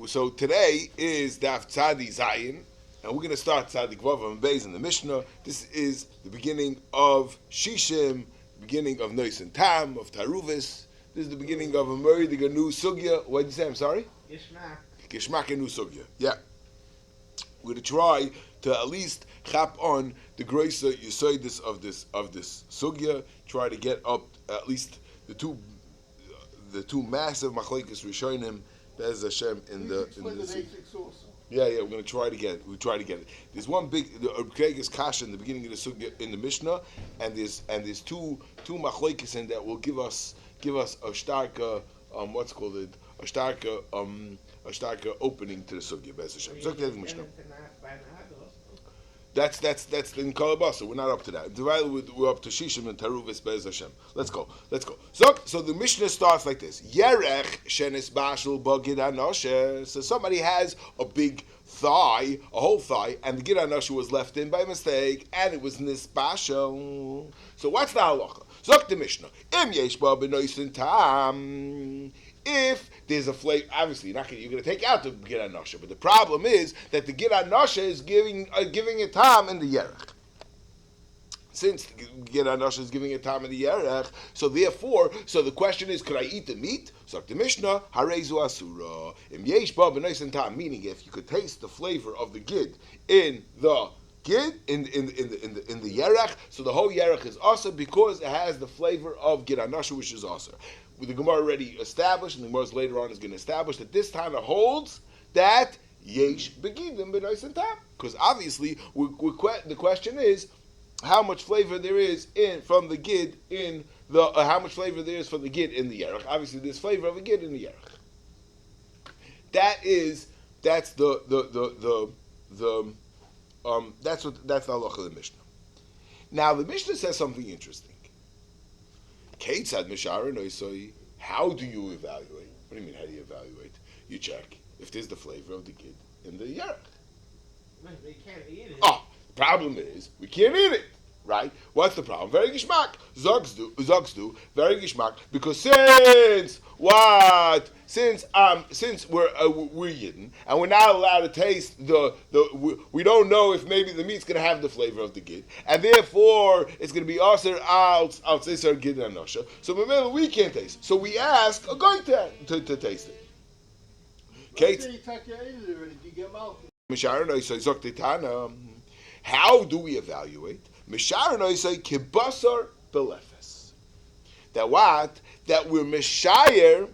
So today is Daf Tzadi Zayin, and we're going to start Tzadi Vav and Beis in the Mishnah. This is the beginning of Shishim, beginning of Nois and Tam, of Taruvis. This is the beginning of a Murray, the new Sugya. What did you say? I'm sorry? Gishmak and new Sugya. Yeah. We're going to try to at least chap on the Groisa Yisoidis of this Sugya. Try to get up at least the two massive Machlekes Rishonim. Bez Hashem in the basics also. Yeah, we're going to try to get it. We try to get it. There's one big Kregas Kasha in the beginning of the Sugya in the Mishnah, and there's two machlokes in that will give us a starker a starker opening to the Sugya. Bez Hashem. So the Mishnah. That's in Kalabasa. We're not up to that. We're up to Shishim and Taruvis Be'ez Hashem. Let's go. So the Mishnah starts like this. Yerech shenis bashul bagid anoshe. So somebody has a big thigh, a whole thigh, and the gid anoshe was left in by mistake, and it was nisbashel. So what's the halacha? Zok the Mishnah. Im yesh ba b'noisin tam. If there's a flavor, obviously you're going to take out the gid anoshe, but the problem is that the gid anoshe is giving a tam in the yerech. Since the gid anoshe is giving a tam in the yerech, so the question is, could I eat the meat? So the Mishnah, harezu asura im yesh ba b'noisin tam, meaning if you could taste the flavor of the gid in the gid in the yerech, so the whole yerech is also because it has the flavor of gid anoshe, which is also. The Gemara already established, and the Gemara later on is going to establish that this time it holds that yesh begidim b'nois tam, because obviously the question is how much flavor there is from the gid in the how much flavor there is from the gid in the yerech. Obviously, there's flavor of a gid in the yerech. That's the halacha of the Mishnah. Now the Mishnah says something interesting. How do you evaluate? What do you mean, how do you evaluate? You check if there's the flavor of the gid in the yerech. They can't eat it. Oh, the problem is, we can't eat it, right? What's the problem? Very gishmak. Zogs do, very gishmak, because since we're Yidden, and we're not allowed to taste we don't know if maybe the meat's going to have the flavor of the gid, and therefore it's going to be aser al tzisar gid anosha. So we can't taste it. So we ask a guy to taste it. Kate, how do we evaluate? That we're mishayer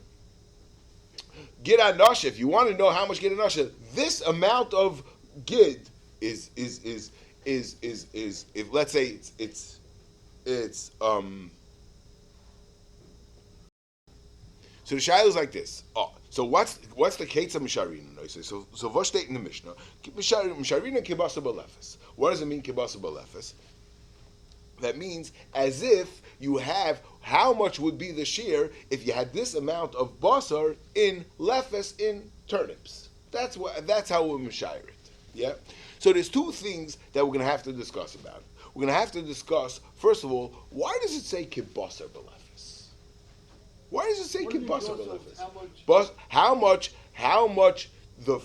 gid anosha. If you want to know how much gid anosha, this amount of gid is if let's say it's so the shayla is like this. So what's the case of misharin? So what state in the Mishnah? Misharin kibasa b'lefes. What does it mean kibasa b'lefes? That means as if you have, how much would be the shear if you had this amount of basar in lefes, in turnips. That's how we mishayir it. Yeah. So there's two things that we're going to have to discuss about it. We're going to have to discuss, first of all, why does it say kibasar b'lefes? Why does it say kibasar b'lefes? How much the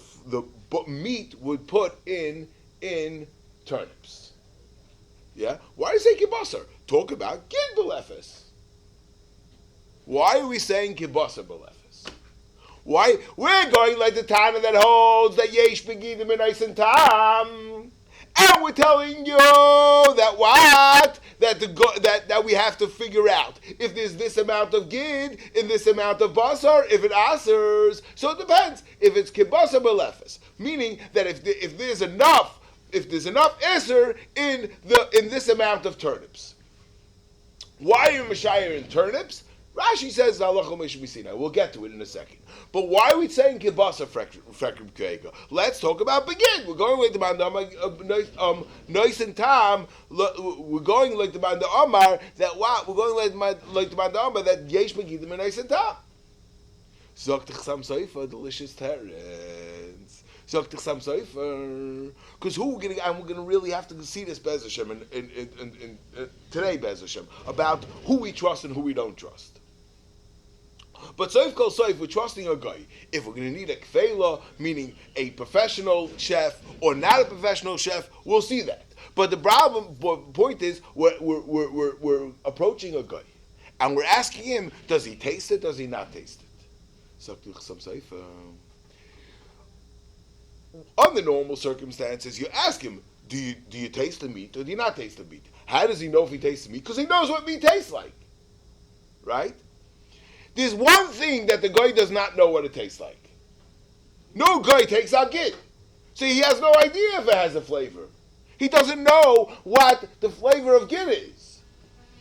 meat would put in turnips? Yeah? Why do you say kibasar? Talk about gid b'lefes. Why are we saying kibasar b'lefes? Why? We're going like the Tana that holds that yesh begidim b'nois and tam. And we're telling you that what? That we have to figure out if there's this amount of gid in this amount of basar, if it asers. So it depends. If it's kibasar b'lefes, meaning that if there's enough eser in this amount of turnips. Why are you mashayir in turnips? Rashi says we'll get to it in a second. But why are we saying kibasa frekrim kega? Let's talk about begin. We're going like the bandama nois and tam. We're going like the bandama amar that what? We're going like the bandama amar that yesh begidim and nois and tam. Zok t'chsam soifa delicious terrence. Because we're gonna really have to see this Bez Hashem in today Bez Hashem about who we trust and who we don't trust. But soif kol soif, we're trusting a guy. If we're going to need a kfela, meaning a professional chef or not a professional chef, we'll see that. But the point is, we're approaching a guy, and we're asking him, does he taste it? Does he not taste it? Under normal circumstances, you ask him, do you taste the meat or do you not taste the meat? How does he know if he tastes the meat? Because he knows what meat tastes like, right? There's one thing that the guy does not know what it tastes like. No guy takes out gid. So he has no idea if it has a flavor. He doesn't know what the flavor of gid is.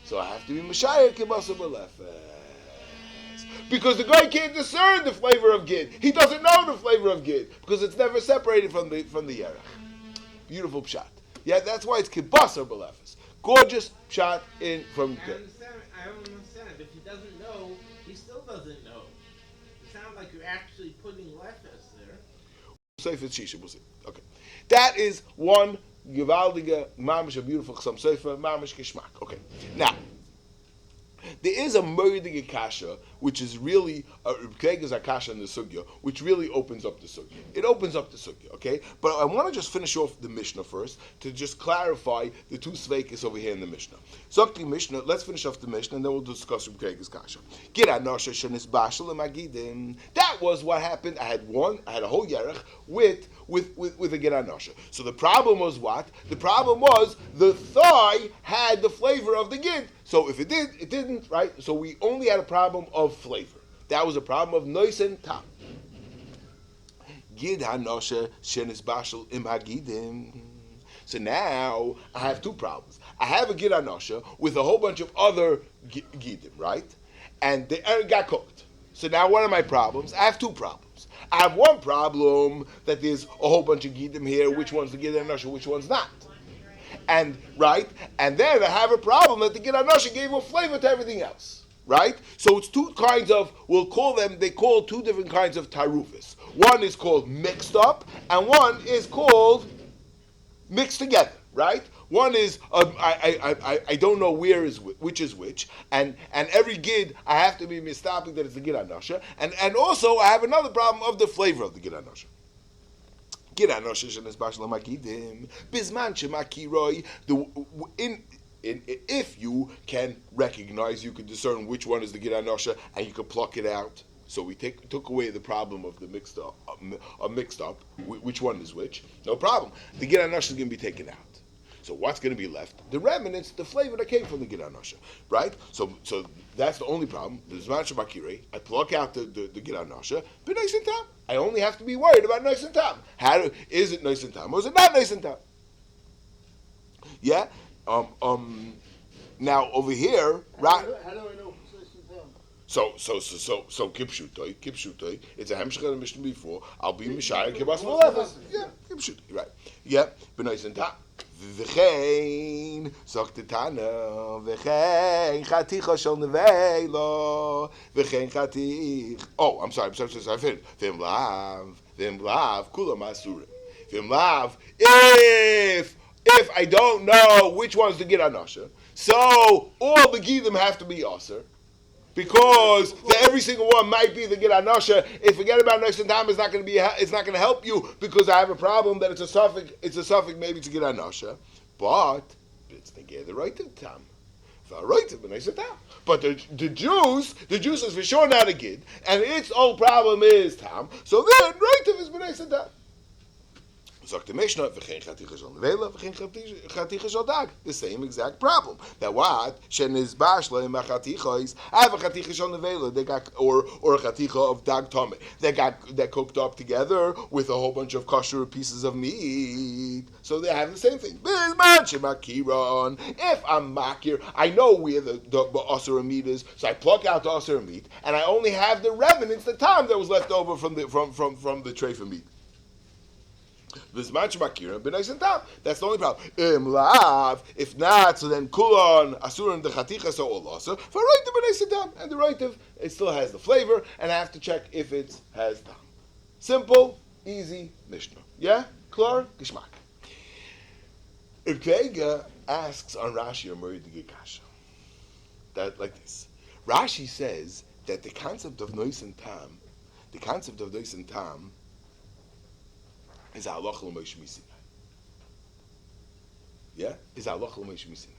So I have to be Mashayach Kibasa B'Lefes. Because the guy can't discern the flavor of gid. He doesn't know the flavor of gid because it's never separated from the yerech. Beautiful pshat. Yeah, that's why it's Kibasa B'Lefes. Gorgeous pshat in from gid. I don't understand it. If he doesn't know, he still doesn't know. It sounds like you're actually putting lefes there. Sefer Shisha, we'll see. Okay. That is one Givaldiga, Mamish, a beautiful Chasam Sefer, Mamish Kishmak. Okay. Now, there is a Murdiga Kasha, which is really a Kega's Akasha in the Sugya, which really opens up the Sugya. It opens up the Sugya, okay? But I want to just finish off the Mishnah first to just clarify the two Sveikis over here in the Mishnah. Zokti Mishnah, let's finish off the Mishnah and then we'll discuss Kega's Kasha. That was what happened. I had a whole Yerech with a Geranosha. So the problem was what? The problem was the thigh had the flavor of the Gid. So if it did, it didn't, right? So we only had a problem of flavor. That was a problem of nois and tam. Gid hanosha shenis bashel im hagidim. So now I have two problems. I have a gid hanosha with a whole bunch of other gidim, right? And they got cooked. So now what are my problems? I have two problems. I have one problem that there's a whole bunch of gidim here. Which one's the gid hanosha? Which one's not? And right, and then I have a problem that the Gid Hanosha gave a flavor to everything else, right? So it's two kinds of, they call two different kinds of tarufis. One is called mixed up, and one is called mixed together, right? One is I don't know which is which, and every gid I have to be mistopping that it's the Gid Hanosha, and also I have another problem of the flavor of the Gid Hanosha. If you can recognize, you can discern which one is the Gid Hanosha, and you can pluck it out. So we took away the problem of the mixed up, which one is which. No problem. The Gid Hanosha is going to be taken out. So what's going to be left? The remnants, the flavor that came from the Gid Hanosha, right? So that's the only problem. The Zman Shabakirei, I pluck out the Gid Hanosha, but nice and tam. I only have to be worried about nice and tam. Is it nice and tam or is it not nice and tam? Yeah. Now over here, right? How do I know if it's nice and tam? So kipshutai. It's a hemshech that I mentioned before. I'll be mishayach kibas malefes. Yeah, kipshutai. Right. Yeah, but nice and tam. V'chein sagt Tana v'chein chaticha shel nevelo v'chein chatich. Oh, I'm sorry. I finished. V'im lav kulam asurim. V'im lav if I don't know which one's the Gid Hanosha, so all the gidim have to be aser. Because every single one might be the Gid Hanosha. If forget about Nois and Tam, it's not going to help you because I have a problem that it's a suffix maybe to Gid Hanosha, but it's the right of Tam. Right of Nois and Tam. But the juice is for sure not a Gid, and its whole problem is Tam. So then right of is Nois and Tam. Sagt the Mishnah, the same exact problem. That what? I have a chaticha shel nevela, they got or a chaticha of dag tomeh. They cooked up together with a whole bunch of kosher pieces of meat. So they have the same thing. If I'm makir, I know where the asura meat is, so I pluck out the asura meat, and I only have the remnants, the time that was left over from the treifa meat. That's the only problem. If not, so then kulon asurim the chaticha so all also for right of and the right of it still has the flavor, and I have to check if it has dam. Simple, easy Mishnah. Yeah, klar gishmak. Urkega asks on Rashi or Murray the Gikasha that like this. Rashi says that the concept of nois and tam, is halacha l'Moshe Sinai. Yeah, is halacha l'Moshe Sinai.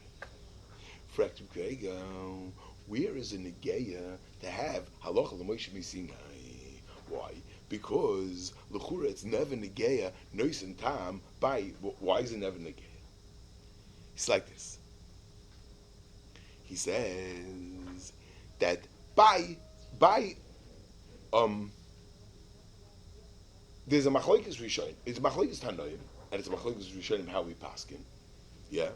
Where is a negeya to have halacha l'Moshe Sinai? Why? Because l'chura it's never negeya nois and tam by. Why is it never negeya? It's like this. He says that by there's a machlokes rishonim. It's a machlokes tanoim, and it's a machlokes rishonim how we paskin. Yeah.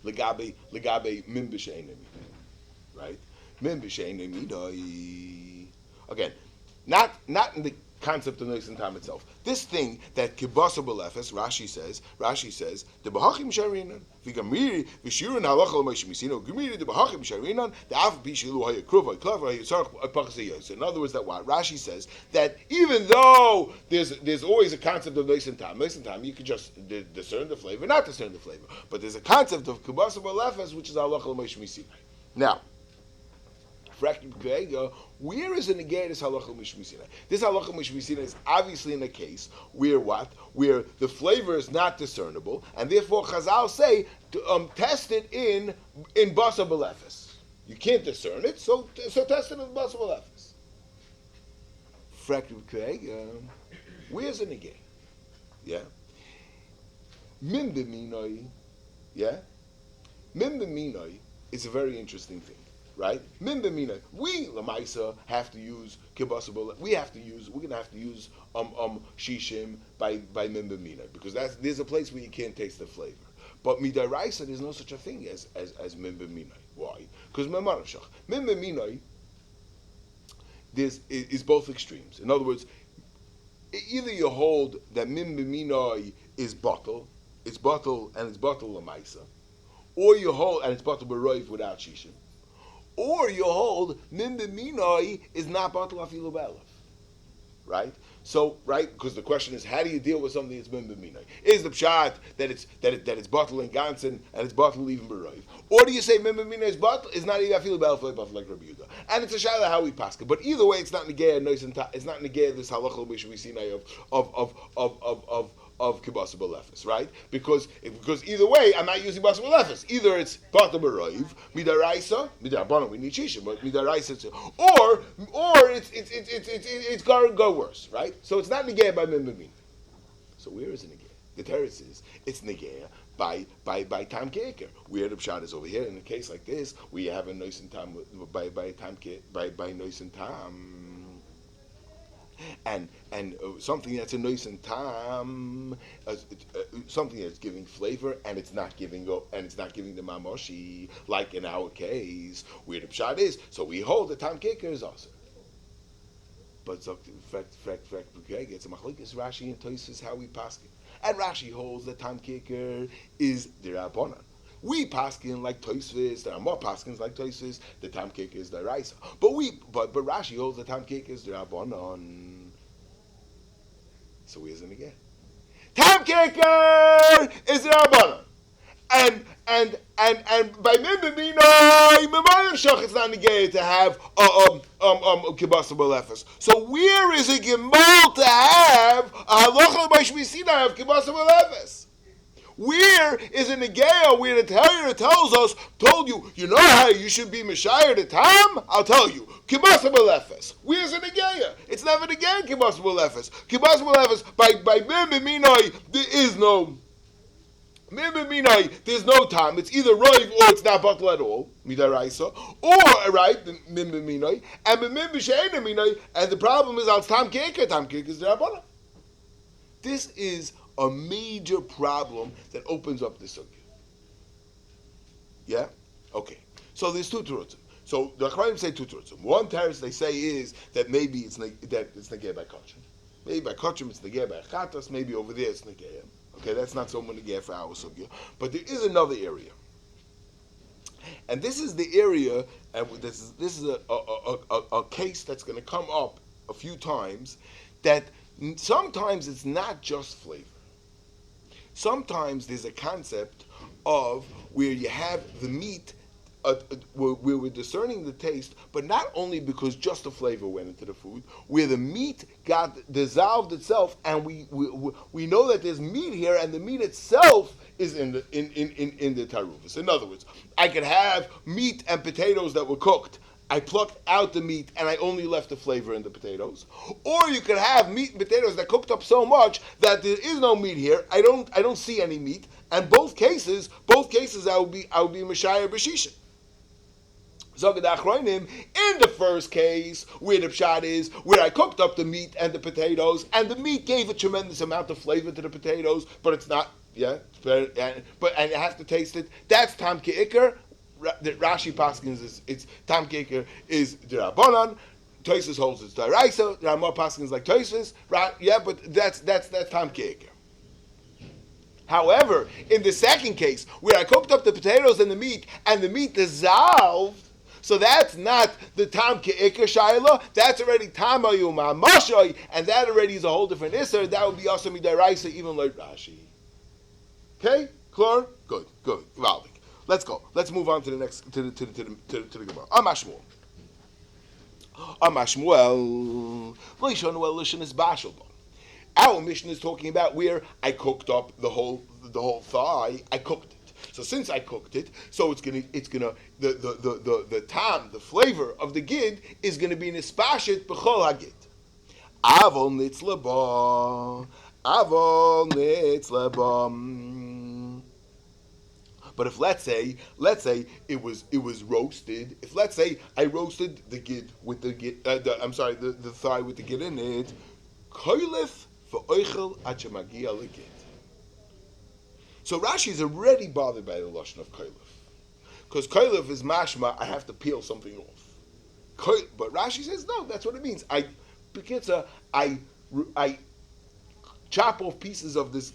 Legabe min b'she'ein right? Min b'she'ein midai. Again, not in the concept of nois and tam itself. This thing that kibasa b'lefes, Rashi says, the b'hachim sharinan, v'gamiri v'shirun halacha l'Moshe Misino, gamiri the b'hachim sharinan, the af b'shilu haya kruva, klav haya tzarch. In other words, that what Rashi says that even though there's always a concept of nois and tam you can just discern the flavor, not discern the flavor, but there's a concept of kibasa b'lefes which is halacha l'Moshe Misino. Now, where is the negay this halacha l'Moshe Sinai? This halacha l'Moshe Sinai is obviously in a case where what? Where the flavor is not discernible, and therefore Chazal say to test it in basa b'lefes. You can't discern it, so test it in basa b'lefes. Where's the negay? Yeah. Min b'minoi. Yeah. Min b'minoi is a very interesting thing. Right? Min b'mina. We lamaisa have to use kibasable. We're gonna have to use shishim by min b'mina because there's a place where you can't taste the flavor. But midaraisa, there's no such a thing as min b'mina. Why? Because min b'mina is both extremes. In other words, either you hold that min b'mina is bottle, and it's bottle lamaisa, or you hold and it's bottle b'roiv without shishim. Or you hold min b'minoi is not batal afilu b'elef, right? So, right, because the question is, how do you deal with something that's min b'minoi? Is the pshat that it's batal in gansen and it's batal even b'roiv, or do you say min b'minoi is batal is not even afilu b'elef like Rabbi Yehuda? And it's a shayla how we pass it. But either way, it's not negaya nois and it's not negaya this halacha l'Moshe Sinai of kibasa b'lefes, right? Because either way, I'm not using basa b'lefes. Either it's bata b'roiv midaraisa, midarabana we need shishim, but midaraisa, or it's go worse, right? So it's not negaya by min b'min. So where is it negaya? The teretz is it's negaya by time keker. Where the pshat is over here in a case like this, we have a nois and tam by nois and tam. And something that's a nois and tam, something that's giving flavor, and it's not giving the mamoshi, like in our case, where the pshat is. So we hold the tam keker is also. But it's a machlokes Rashi and Tosfos how we paskin, and Rashi holds that tam keker is the rabbanan. We paskin like Tosfos. There are more paskins like Tosfos. The tam keker is the raisa. But Rashi holds the tam keker is the rabbanon. So where's it again? Tam keker is the rabbanon, and by min b'minoi memayim it's not negated to have kibasa b'lefes. So where is it gemal to have a halacha l'Moshe Sinai of kibasa b'lefes? Where is a negaya where the Torah told you know how you should be Meshayir the Tam? I'll tell you. Kibasa b'lefes. Where's a negaya? It's never negaya kibasa b'lefes. Kibasa b'lefes, by min b'minoi, there is no min b'minoi, there's no time. It's either roiv or it's not batal at all, midaraisa, or right, min b'minoi, and min b'she'ein minoi, and the problem is al tam keker is the rabbanan. This is a major problem that opens up the sugya. Yeah? Okay. So there's two terutzim. So the Chachamim say two terutzim. One teretz they say is that maybe it's negay by kachim. Maybe by kachim it's negay by chatas. Maybe over there it's negay. Okay, that's not so much negay for our sugya. But there is another area. And this is the area, and this is a case that's going to come up a few times, that sometimes it's not just flavor. Sometimes there's a concept of where you have the meat we were discerning the taste, but not only because just the flavor went into the food, where the meat got dissolved itself, and we know that there's meat here, and the meat itself is in the taruvas. In other words, I could have meat and potatoes that were cooked. I plucked out the meat and I only left the flavor in the potatoes. Or you could have meat and potatoes that cooked up so much that there is no meat here. I don't see any meat. And both cases I would be Mashaya B'Shisha. Zogad Achronim, in the first case, where the pshat is, where I cooked up the meat and the potatoes, and the meat gave a tremendous amount of flavor to the potatoes, but it's not, and you have to taste it. That's Tam Ke'ikr. That Rashi Paskins it's Tam Ke'ikr is the Rabbanan. Tosfos holds it's D'Oraisa. There are more Paskins like Tosfos, right? Yeah, but that's Tam Ke'ikr. However, in the second case, where I cooked up the potatoes and the meat dissolved, so that's not the Tam Ke'ikr Shaila, that's already Tam Ayuma Mashay, and that already is a whole different Isser. That would be also D'Oraisa, even like Rashi. Okay? Clear? Good. Valdik. Let's go. Let's move on to the next to the Gemara. Amashmuel. Our mission is talking about where I cooked up the whole thigh. I cooked it. So since I cooked it, so the tam, the flavor of the gid is gonna be nispashet b'chol hagid. Avol nitzleba. But if let's say it was roasted. If let's say I roasted the gid with the thigh with the gid in it, koilef v'oichel ad shemagia legid. So Rashi is already bothered by the lashon of koilef, because koilef is mashma. I have to peel something off. But Rashi says no. That's what it means. I chop off pieces of this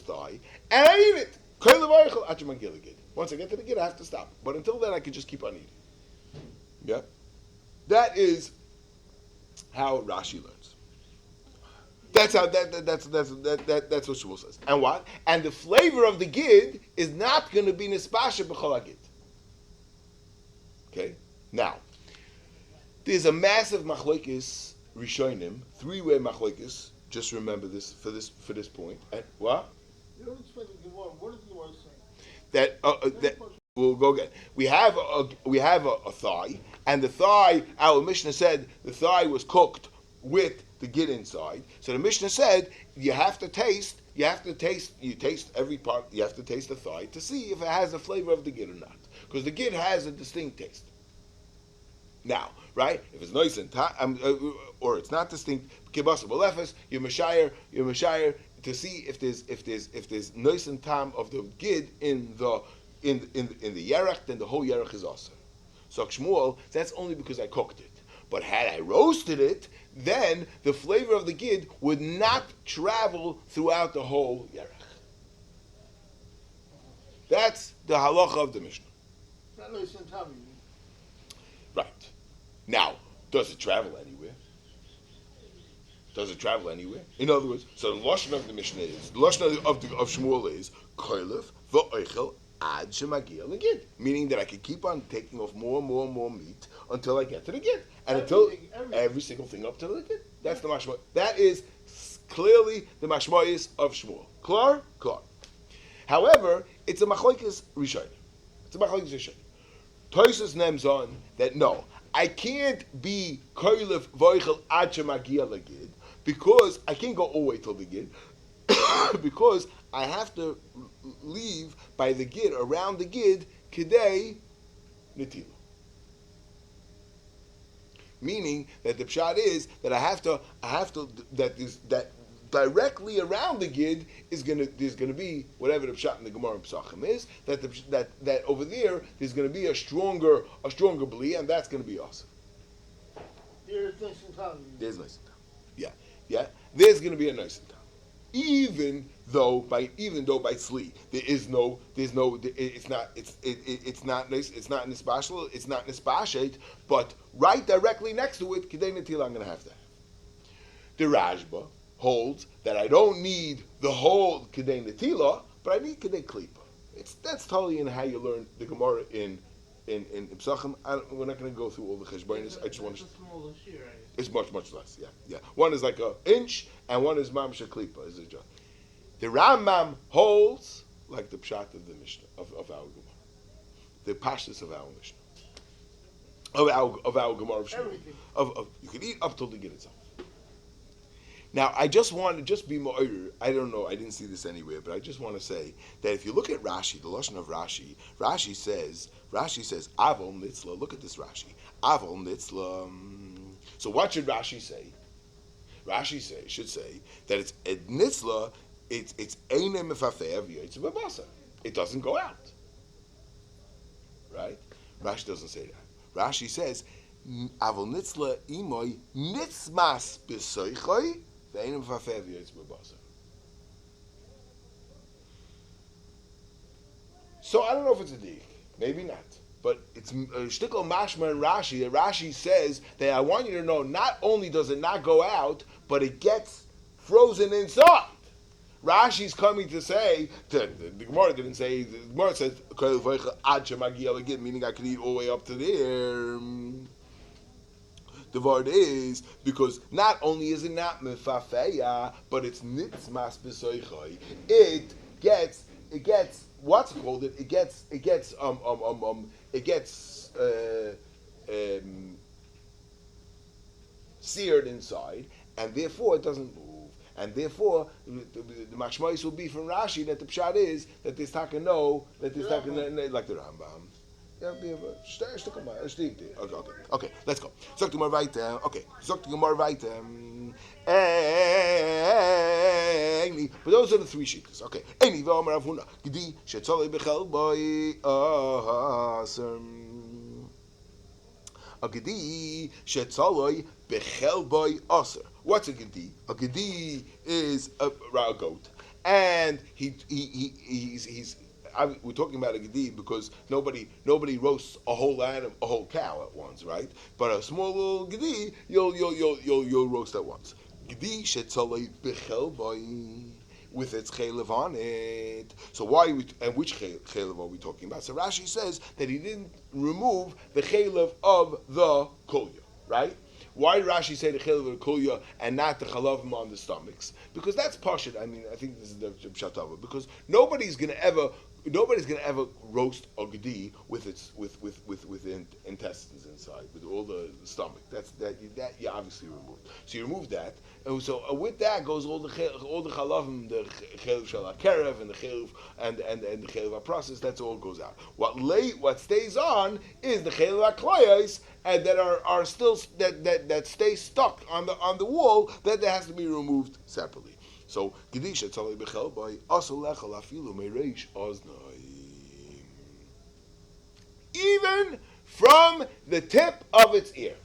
thigh and I eat it. Once I get to the gid, I have to stop. But until then, I can just keep on eating. Yeah, that is how Rashi learns. That's how that's what Shmuel says. And what? And the flavor of the gid is not going to be nispasha b'chol hagid. Okay. Now, there's a massive machlokes rishonim, three-way machlokes. Just remember this for this point. And what? You don't explain the Gemara. What is the Gemara saying? That we'll go again. We have a thigh, and the thigh. Our Mishnah said the thigh was cooked with the gid inside. So the Mishnah said you have to taste. You taste every part. You have to taste the thigh to see if it has the flavor of the gid or not, because the gid has a distinct taste. Now, right? If it's nice and or it's not distinct, kibasa b'lefes, you're mashayir to see if there's nice and tam of the gid in the yerech, then the whole yerech is also. So Shmuel, that's only because I cooked it. But had I roasted it, then the flavor of the gid would not travel throughout the whole yerech. That's the halacha of the Mishnah. Not nice and tummy. Right. Now, does it travel anywhere? In other words, so the lashon of the Mishnah is, the lashon of Shmuel is koilef v'oichel ad shemagia legid, meaning that I can keep on taking off more and more meat until I get to the gid, and every single thing up to the gid. That's the mashma. That is clearly the mashmayis of Shmuel. Klar. However, it's a machlokes rishonim. Tosfos names on that no, I can't be koilef v'oichel ad shemagia legid, because I can't go all the way till the gid, because I have to leave by the gid, around the gid, kidei netila. Meaning that the pshat is that I have to that directly around the gid there's gonna be whatever the pshat in the Gemara and Pesachim is, that over there's gonna be a stronger bli, and that's gonna be awesome. There's nice and tummy. There's nice and tummy. Yeah. There's gonna be a nice and tummy. Even though by tzli it's not nispashet, but right directly next to it, kidei netila, I'm gonna have that. The Rashba holds that I don't need the whole kidei netila, but I need kidei klipa. That's totally in how you learn the Gemara in in Psachim, we're not going to go through all the cheshbonis. I just want to. It's much less. Yeah. One is like an inch, and one is mamsha klipa. Is a job. The Rambam holds like the pshat of the Mishnah of our Gemara, the pashtus of our Mishnah, of our Gemara of Shmuel. Of you can eat up till the gid itself. Now, I just want to just be more. I don't know. I didn't see this anywhere, but I just want to say that if you look at Rashi, the lashon of Rashi, Rashi says, "Avol nitzla." Look at this Rashi, "Avol nitzla." So what should Rashi say? Rashi should say that it's nitzla. It's einem mefafeh v'yotze b'basar. It doesn't go out, right? Rashi doesn't say that. Rashi says, "Avol nitzla imoy nitzmas b'soichoi." So I don't know if it's a dig, maybe not, but it's shtickle mashma in Rashi. Rashi says that I want you to know not only does it not go out, but it gets frozen inside. Rashi's coming to say that the Gemara didn't say. The Gemara says meaning I could eat all the way up to there. The word is because not only is it not mefafeya, but it's nitzmas b'soichai. It gets what's it called? It gets seared inside, and therefore it doesn't move. And therefore, the mashmais will be from Rashi that the pshat is that this taka no, that this taka like the Rambam. Okay, let's go. Zok to more weiter. Okay, zok to more weiter. But those are the three shittas. Okay. Any v'omer avuna gedi shetzolei bechel boy asem. A gedi shetzolei bechel boy aser. What's a gedi? A gedi is a goat, and he's. We're talking about a gedi because nobody roasts a whole animal, a whole cow at once, right? But a small little gedi, you'll roast at once. Gedi shetzalei bechel boy with its chaylev on it. So and which chaylev are we talking about? So Rashi says that he didn't remove the chaylev of the kulya, right? Why did Rashi say the chaylev of the kulya and not the chalavim on the stomachs? Because that's pashut. I mean, I think this is the pshatava. Because nobody's gonna ever roast a gedi with intestines inside, with all the stomach. That you obviously removed. So you remove that, and so with that goes all the chalavim, the chaylev shel hakerev and the chaylev and the chaylev process. That's all goes out. What stays on is the chaylev haklayos, and that are still that stay stuck on the wall that has to be removed separately. So gedisha tzalei bechel by also lechal afilu meireish oznai. Even from the tip of its ear.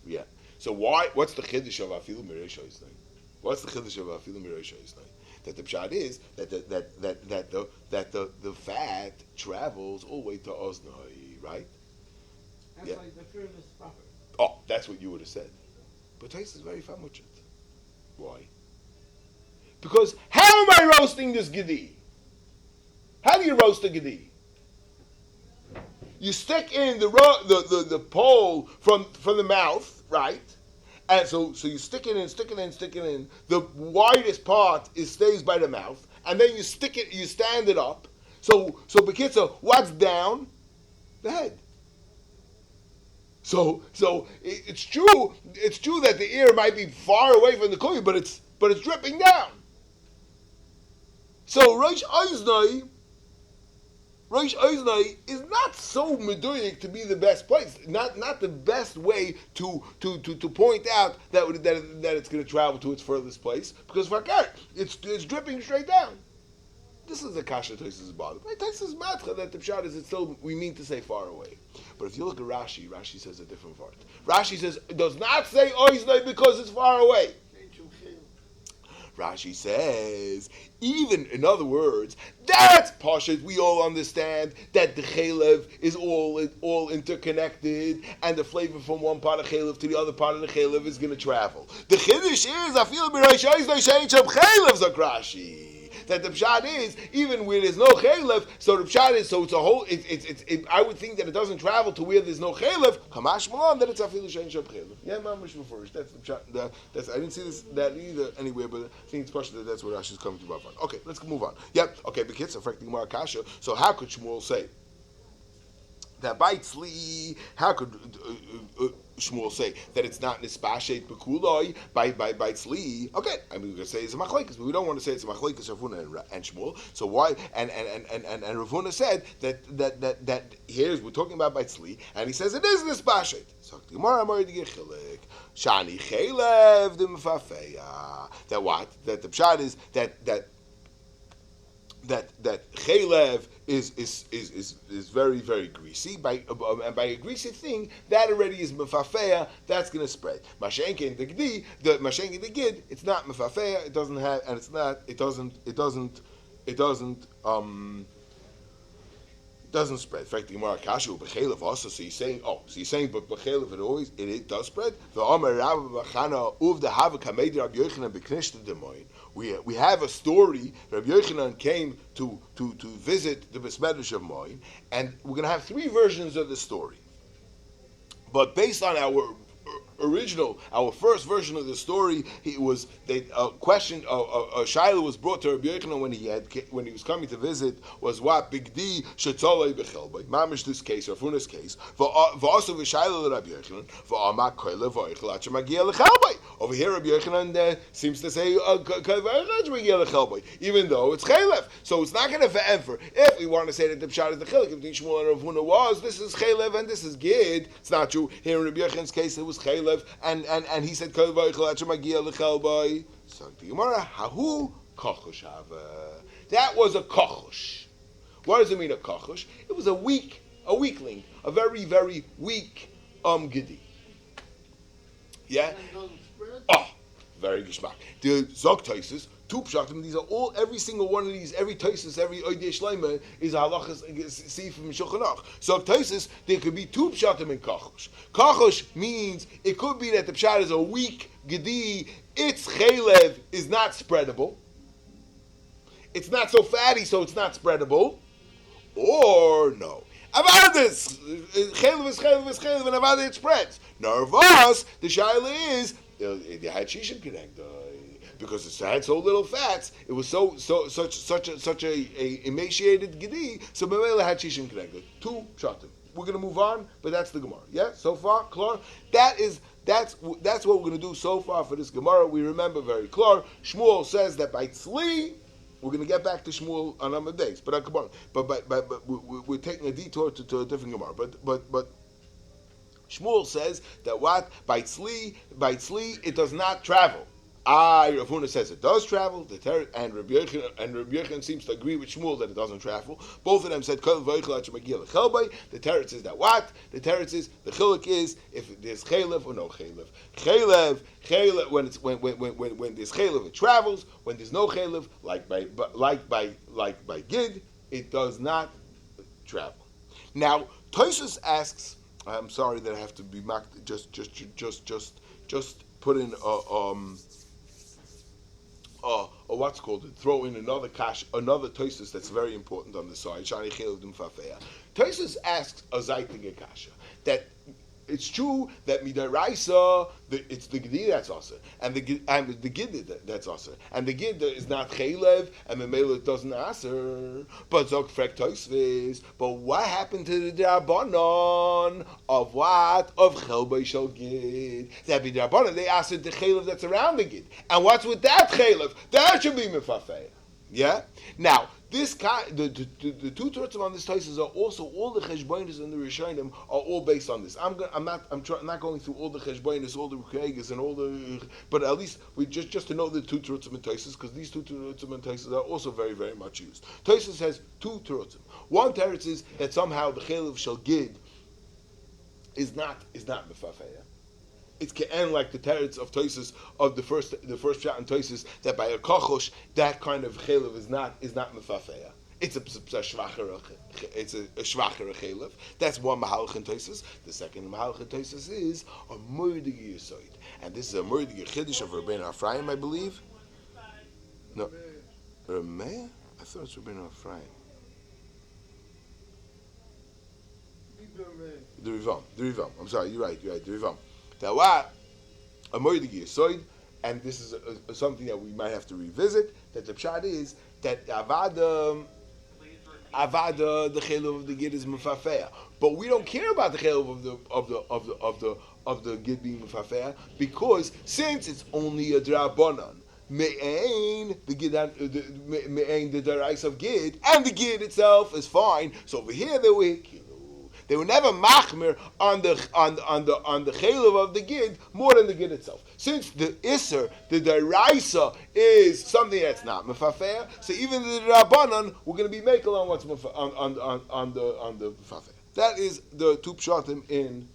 Yeah. So what's the chiddush of afilu meireish oznai? What's the chiddush of afilu meireish oznai? That the pshat is that the fat travels all the way to oznai, right? That's like the furthest spot. Oh, that's what you would have said. But Tais is very famuchet. Why? Because how am I roasting this gedi? How do you roast a gedi? You stick in the pole from the mouth, right? And so you stick it in. The widest part stays by the mouth, and then you stick it. You stand it up. So Bekitza, what's down? The head. So it's true. It's true that the ear might be far away from the kuya, but it's dripping down. So Rosh Oznai is not so meduyik to be the best place, not the best way to point out that it's going to travel to its furthest place, because fakar it's dripping straight down. This is the kasha Tosfos is bothered. Right? Tosfos is matcha that the pshat is it's still we mean to say far away. But if you look at Rashi says a different word. Rashi says it does not say oiznai because it's far away. Rashi says, even in other words, that's pashut. We all understand that the chaylev is all interconnected, and the flavor from one part of chaylev to the other part of the chaylev is going to travel. The chiddush is I feel b'Rosh Oznai she'ein sham chaylev, zok Rashi. that the pshat is even where there's no chaylev. So the pshat is it's a whole. I would think that it doesn't travel to where there's no chaylev. Kamash malan that it's afilu shein shab chaylev. Yeah, mamish before. That's the pshat. That's I didn't see that either anywhere, but I think it's question that's what Rashi is coming to about. Okay, let's move on. Yep. Okay, Bekitz affecting Gemara Kasha. So how could Shmuel say that by tzli? How could Shmuel say that it's not nispashet bekuloi by tzli? Okay, I mean we could say it's a machlekes, but we don't want to say it's a machlekes Ravuna and Shmuel. So why? And Ravuna said that here's we're talking about by tzli, and he says it is nispashet. So the Gemara Amar Digechilik Shani Chelev the Mefafeya. That what? That the pshat is that chaylev is very, very greasy. And by a greasy thing, that already is mefafeya. That's going to spread. Mashenke and the gid, it's not mefafeya. It doesn't have, and it's not. It doesn't spread. In fact, the Gemara Kashu b'chaylev also. So you're saying, but b'chaylev it does spread. The Omer Rabbi Bachana uv the Havik Hamedi Rabbi Yochanan b'Knishta Demoin. We have a story. Rabbi Yochanan came to visit the Besmedrash of Moin, and we're going to have three versions of the story. But based on our first version of the story, Shiloh was brought to Rabbi Yochanan when he was coming to visit was what bigdi shetzolei bechelbay mamish this case or Funa's case v'asu v'Shiloh Rabbi Yochanan v'amak koile v'oichel at shemagia lechelbay. Over here Rabbi Yochanan seems to say even though it's chaylev, so it's not going to forever. If we want to say that the pshat is the chilik between Shmuel and Rav Huna was this is chaylev and this is gid, it's not true. Here in Rabbi Yochanan's case it was chaylev. And he said, so the Gemara, hahu kochush hava. That was a kochush. What does it mean a kochush? It was a weakling, a very, very weak gidi. Yeah? Oh, very gishmak. The Zog Taisus, two pshatim, these are all, every single one of these, every Taisus, every Oidei Shleima is a halachas, see from Shulchan Aruch. So Taisus, there could be two pshatim in kachush. Kachush means, it could be that the pshat is a weak gedi, its chaylev is not spreadable. It's not so fatty, so it's not spreadable. Or, no. Avadis, chaylev is chaylev, and avadis it spreads. Narvas, the shaila is, they had shishim connect, because it had so little fats, it was such a emaciated gedi. So Mamela had shishim connected. Two pshatim. We're going to move on, but that's the Gemara. Yeah, so far, klar. That's what we're going to do so far for this Gemara. We remember very klar. Shmuel says that by tzli, we're going to get back to Shmuel on other days. But come on, but we're taking a detour to a different Gemara. But Shmuel says that what by tzli it does not travel. Rav Huna says it does travel. And Rabbi Yochanan seems to agree with Shmuel that it doesn't travel. Both of them said the teretz is that what? The teretz is the chiluk is if there's chaylev or no chaylev. Chaylev when there's chaylev it travels. When there's no chaylev like by gid it does not travel. Now Tosfos asks. I'm sorry that I have to be marked. Just put in what's called it? Throw in another Tosfos that's very important on the side. Shani Chelev D'Mfafeya. Tosfos asks a zaytige kasha that it's true that midaraisa it's the gedi that's also, and the gid that's also, and the gid is not chaylev, and the mele doesn't aser. But zok frek Tosfos. But what happened to the drabanon of what of chelbei shel gid? That b'drabanon they asked the chaylev that's around the gid, and what's with that chaylev? That should be mefafei. Yeah. Now the two terts on this Tosfos are also all the cheshbonis and the rishonim are all based on this. I'm not going through all the cheshbonis, all the rukegas, and all the. But at least we just to know the two terts in Tosfos, because these two terts in Tosfos are also very, very much used. Tosfos has two terts. One teretz is that somehow the chelev shel gid is not mefafeya. It's ke'en like the teretz of Tosfos of the first shot in Tosfos that by a kochosh that kind of chelev is not mefafeya. It's a shvacher chelev. That's one mahalach in Tosfos. The second mahalach in Tosfos is a murdig yisoid, and this is a murdig chiddush of Rabbeinu Ephraim, I believe. No, Rameh? I thought it should have been Ephraim. The Rivam. I'm sorry, you're right, the Rivam. Now what? A moedig yisoid, and this is something that we might have to revisit, that the pshat is that Avada, the chaylev of the gid is mufafea. But we don't care about the chaylev of the gid being mufafea, because since it's only a drabanan, me'ain the darais of gid, and the gid itself is fine. So over here they were never machmir on the chaylev of the gid more than the gid itself. Since the iser, the deraisa, is something that's not mefafeh, so even the rabbanon we're going to be making on what's on the mefafeh. That is the two pshatim in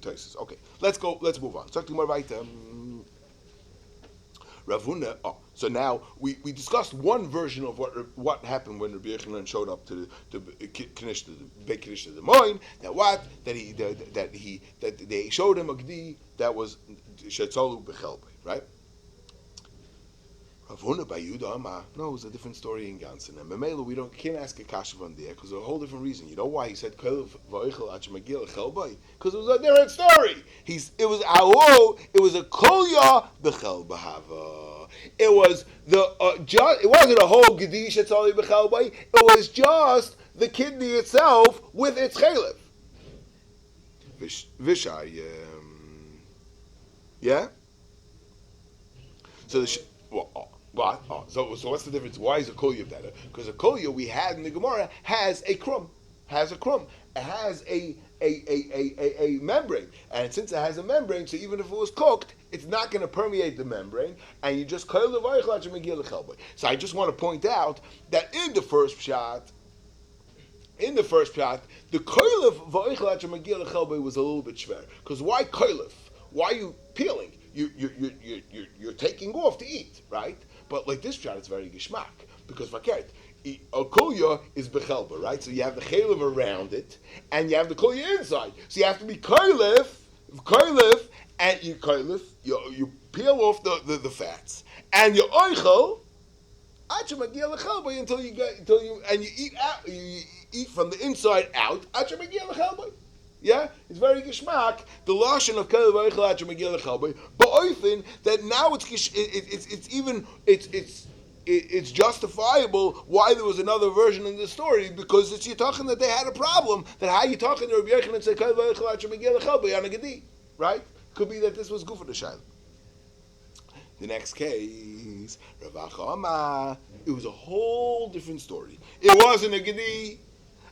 Tosfos. Okay, let's move on. Talk to more about Ravuna. So now we discussed one version of what happened when Rabbi Yochanan showed up to the Beit Kiddush of the Moin. That they showed him a gdi that was shetzolu bechelbe, right? Ravuna by Yudah no, it was a different story in Gansen. And Memela, we can't ask a kasha on there because of a whole different reason. You know why he said because it was a different story. It was a kolya bechel bahava. It was it wasn't a whole gedi shetzali bechel bay. It was just the kidney itself with its chaylev. Vishai, yeah. So so what's the difference? Why is a kolya better? Because a kolya we had in the Gemara has a krum. It has a membrane, and since it has a membrane, so even if it was cooked, it's not going to permeate the membrane, and you just koil the. So I just want to point out that in the first pshat, the koilef v'oichlach megil lechelbei was a little bit shver. Because why koilef? Why are you peeling? You're taking off to eat, right? But like this pshat, it's very gishmak because fakert. A kolya is bechelba, right? So you have the chaylev around it, and you have the kolya inside. So you have to be koilef, and you peel off the fats, and you oichel until you eat from the inside out. Yeah, it's very gishmak. The lashon of koilef oichel megil lechelba, but often that now it's justifiable why there was another version in the story, because it's Yitachin that they had a problem, that how you talking to Rabbi Yochanan and say right? Could be that this was Gufa the Shaila. The next case, Rav Acha, it was a whole different story. It wasn't a Gedi,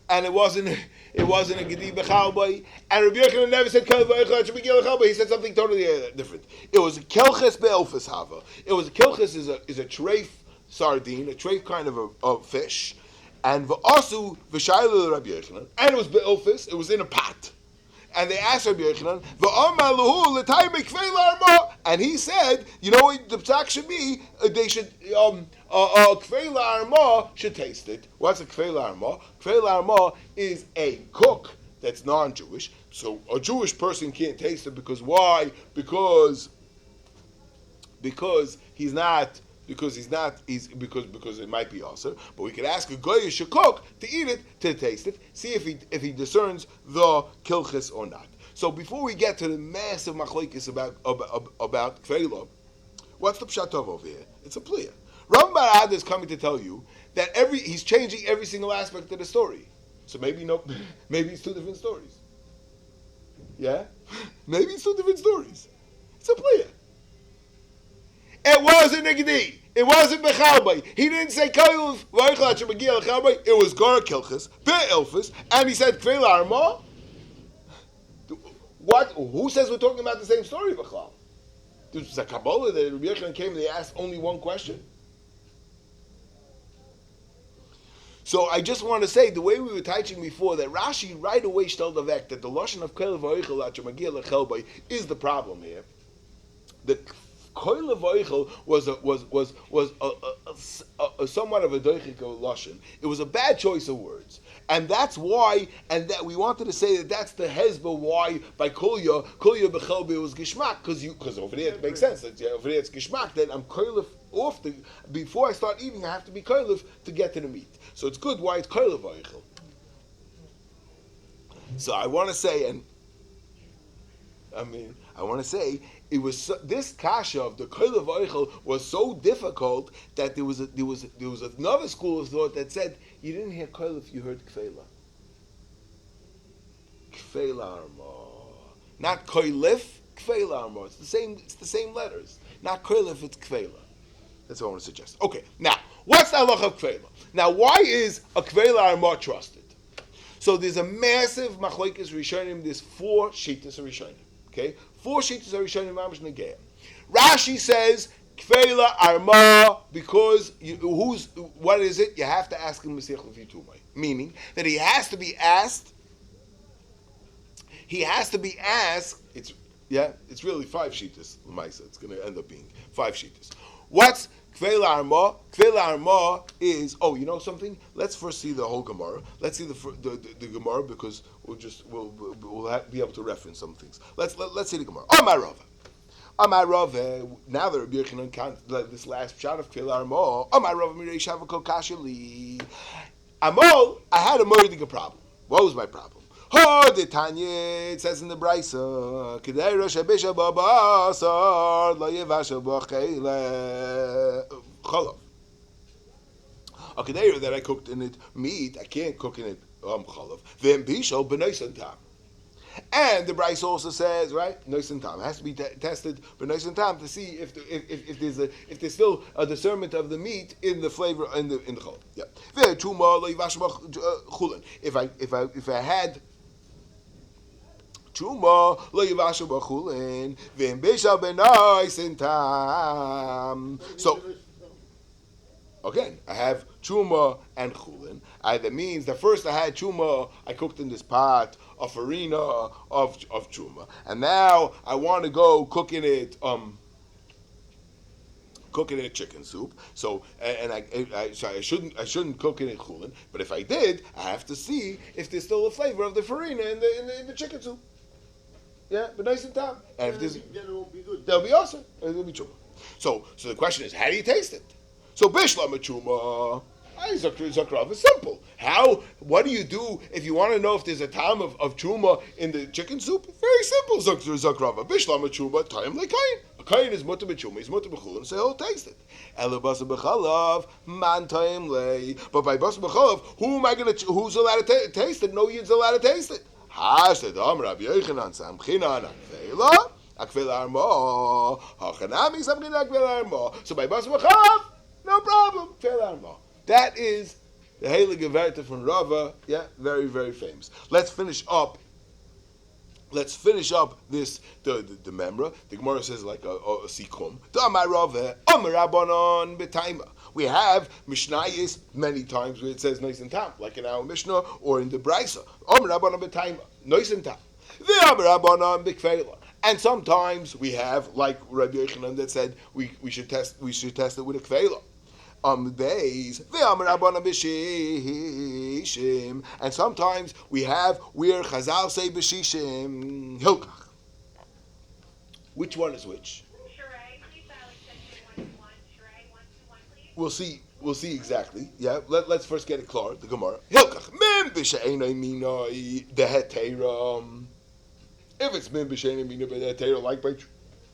and it wasn't a Gedi Bechalbai, and Rabbi Yochanan never said he said something totally different. It was a Kelches Be'elfis Hava. It was a Kelches is a treif sardine, a treif kind of fish, and v'asu v'shayla Rabbi Yochanan, and it was be'ilfis, it was in a pot, and they asked Rabbi Yochanan, v'amar lahu l'tayme kfei la'arma, and he said, you know what the psak should be, they should, kfei la'arma should taste it. What's a kfei la'arma? Kfei la'arma is a cook that's non-Jewish, so a Jewish person can't taste it, because why? Because it might be also, but we could ask a goyish cook to eat it, to taste it, see if he discerns the kilchis or not. So before we get to the massive machlokes about kfeila, what's the pshat tov over here? It's a pliya. Ram Barad is coming to tell you that he's changing every single aspect of the story. So maybe it's two different stories. Yeah, maybe it's two different stories. It's a pliya. It wasn't Nigdi. It wasn't Bechalbay. He didn't say Koyuv Vaychlach Shemagia Lechalbay. It was Gar Kilchis, Be'elfis, and he said Kveil Arma. What? Who says we're talking about the same story, Bechal? This was a Kabbalah that Rabbi Yochanan came and they asked only one question. So I just want to say, the way we were teaching before, that Rashi right away told the vec that the lashon of Koyuv Vaychlach Shemagia Lechalbay is the problem here. The Koil Vaychel was a somewhat of a doichik lashon. It was a bad choice of words, And that's why, and that we wanted to say that that's the hezbollah why by kulya bechelbe was gishmak, because over there it makes sense that over there it's gishmak, that I'm koilif off the, before I start eating I have to be koilif to get to the meat. So it's good why it's koilif oichel. So I want to say, it was this kasha of the koilif oichel was so difficult that there was another school of thought that said you didn't hear koilif, you heard kfela. Kfela arma, not koilif, kfela arma. It's the same letters. Not koilif, it's kfela. That's what I want to suggest. Okay, now what's the halacha of kfela? Now why is a kfela arma trusted? So there's a massive machlokes rishonim. There's 4 shittas of rishonim. Okay, 4 shittas of rishonim mamash negeya. Rashi says kfela arma because what is it? You have to ask him Masech Levitumai, meaning that he has to be asked. It's really 5 shittas. L'maisa, it's going to end up being 5 shittas. What's kfela arma? Kfela arma is, you know something? Let's first see the whole Gemara. Let's see the Gemara because we'll be able to reference some things. Let's see the Gemara. Amar Rava. Now the Rabbi Yochanan can't this last shot of kfela arma. Amar Rava mirei shavakol kasheli. Amol, I had a murdiga problem. What was my problem? The Tanya, it says in the Brisa, Kedei Rosh Habisha Babasar, Lo Yevasha Bachele Cholov. A Kedei that I cooked in it meat, I can't cook in it Cholov. V'em Bisho B'noisen Tam. And the Brisa also says, right, Noisen Tam. It has to be tested B'noisen Tam to see if there's still a discernment of the meat in the flavor in the Cholov. Yeah. V'chuma Lo Yevasha Chulin. If I had Chuma lo yivashu b'chulin v'im b'shal b'noisen tam. So again, I have chuma and chulin. That means that first I had chuma, I cooked in this pot of farina of chuma, and now I want to go cooking it chicken soup. So I shouldn't cook it in chulin. But if I did, I have to see if there's still a flavor of the farina in the chicken soup. Yeah, but nice and time. And if there's, then it won't be good. That'll be awesome. It'll be chuma. So the question is, how do you taste it? So bishlam chuma. Zakrav is simple. What do you do if you want to know if there's a time of chuma in the chicken soup? Very simple. Zakrava. Bishlam chuma. Time like kain. A kain is mutter b'chuma. He's mutter b'chulin. So he'll taste it. Ela basa b'chalav. Man time lay. But by basa b'chalav, who's allowed to taste it? No yid's allowed to taste it. Hashtadam Rabbi Yochanan Samchina Akvela Akvela Armo Hachanami Samchina Akvela Armo. So by basa b'chalav, no problem. Akvela Armo. That is the Heilige Werte from Rava. Yeah, very, very famous. Let's finish up this the memra. The Gemara says like a sikum. Amar Rava, Amar Rabbanon b'taima. We have Mishnayos many times where it says nois and tam, like in our Mishnah or in the Brisa. Amar Rabbanon b'taima, nois and tam. The Amar Rabbanon b'kfeila. And sometimes we have like Rabbi Yochanan that said we should test it with a kfeila. And sometimes we have where Chazal say b'shishim hilkach. Which one is which? We'll see exactly. Yeah, let's first get it clear. The Gemara hilkach mem b'she'enai minai dehetera. If it's mem b'she'enai minai dehetera, like by